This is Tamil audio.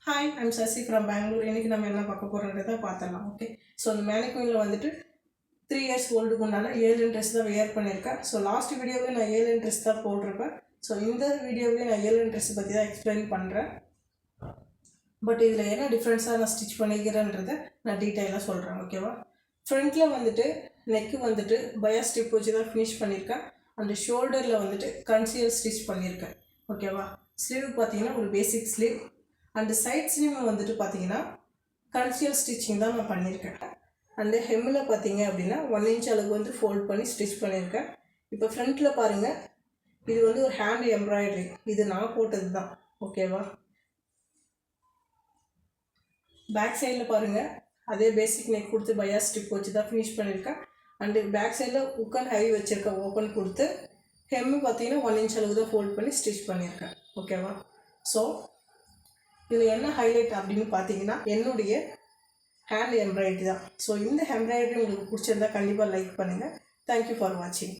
Hi, I'm Sasi from Bangalore. இன்றைக்கி நம்ம என்ன பார்க்க போகிறோன்றதை பார்த்துடலாம். ஓகே, ஸோ அந்த மேனிக்யூனில் வந்துட்டு 3 இயர்ஸ் ஓல்டுக்கு உண்டான 7 ட்ரெஸ் தான் வியர் பண்ணியிருக்கேன். ஸோ லாஸ்ட் வீடியோவில் நான் 7 ட்ரெஸ் தான் போட்டிருப்பேன். ஸோ இந்த வீடியோவிலே நான் 7 ட்ரெஸ் பற்றி தான் எக்ஸ்பிளைன் பண்ணுறேன். பட் இதில் என்ன டிஃப்ரென்ஸாக நான் ஸ்டிச் பண்ணிக்கிறேன்றதை நான் டீட்டெயிலாக சொல்கிறேன். ஓகேவா? ஃப்ரண்ட்டில் வந்துட்டு நெக்கு வந்துட்டு பயா ஸ்டிப் வச்சு தான் ஃபினிஷ் பண்ணியிருக்கேன். அந்த ஷோல்டரில் வந்துட்டு கன்சியல் ஸ்டிச் பண்ணியிருக்கேன். ஓகேவா? ஸ்லீவ் பார்த்தீங்கன்னா ஒரு பேசிக் ஸ்லீவ். அண்டு சைட் ஸ்லீவ் வந்துட்டு பார்த்தீங்கன்னா கன்சியல் ஸ்டிச்சிங் தான் நான் பண்ணியிருக்கேன். அண்டு ஹெம்மில் பார்த்தீங்க அப்படின்னா 1 இன்ச் அளவுக்கு வந்து ஃபோல்ட் பண்ணி ஸ்டிச் பண்ணியிருக்கேன். இப்போ ஃப்ரண்ட்டில் பாருங்கள், இது வந்து ஒரு ஹேண்ட் எம்ப்ராய்டரி, இது நான் போட்டது தான். ஓகேவா? பேக் சைடில் பாருங்கள், அதே பேசிக் நெக் கொடுத்து பயா ஸ்டிப் வச்சு தான் ஃபினிஷ் பண்ணியிருக்கேன். அண்டு பேக் சைடில் உக்கன் ஹை வச்சுருக்கேன், ஓப்பன் கொடுத்து. ஹெம்மு பார்த்தீங்கன்னா 1 இன்ச் அளவுக்கு தான் ஃபோல்ட் பண்ணி ஸ்டிச் பண்ணியிருக்கேன். ஓகேவா? ஸோ இதில் என்ன ஹைலைட் அப்படின்னு பார்த்தீங்கன்னா என்னுடைய ஹேண்ட் எம்ப்ராய்டரி தான். ஸோ இந்த எம்ப்ராய்டரி உங்களுக்கு பிடிச்சிருந்தா கண்டிப்பாக லைக் பண்ணுங்கள். தேங்க்யூ ஃபார் வாட்சிங்.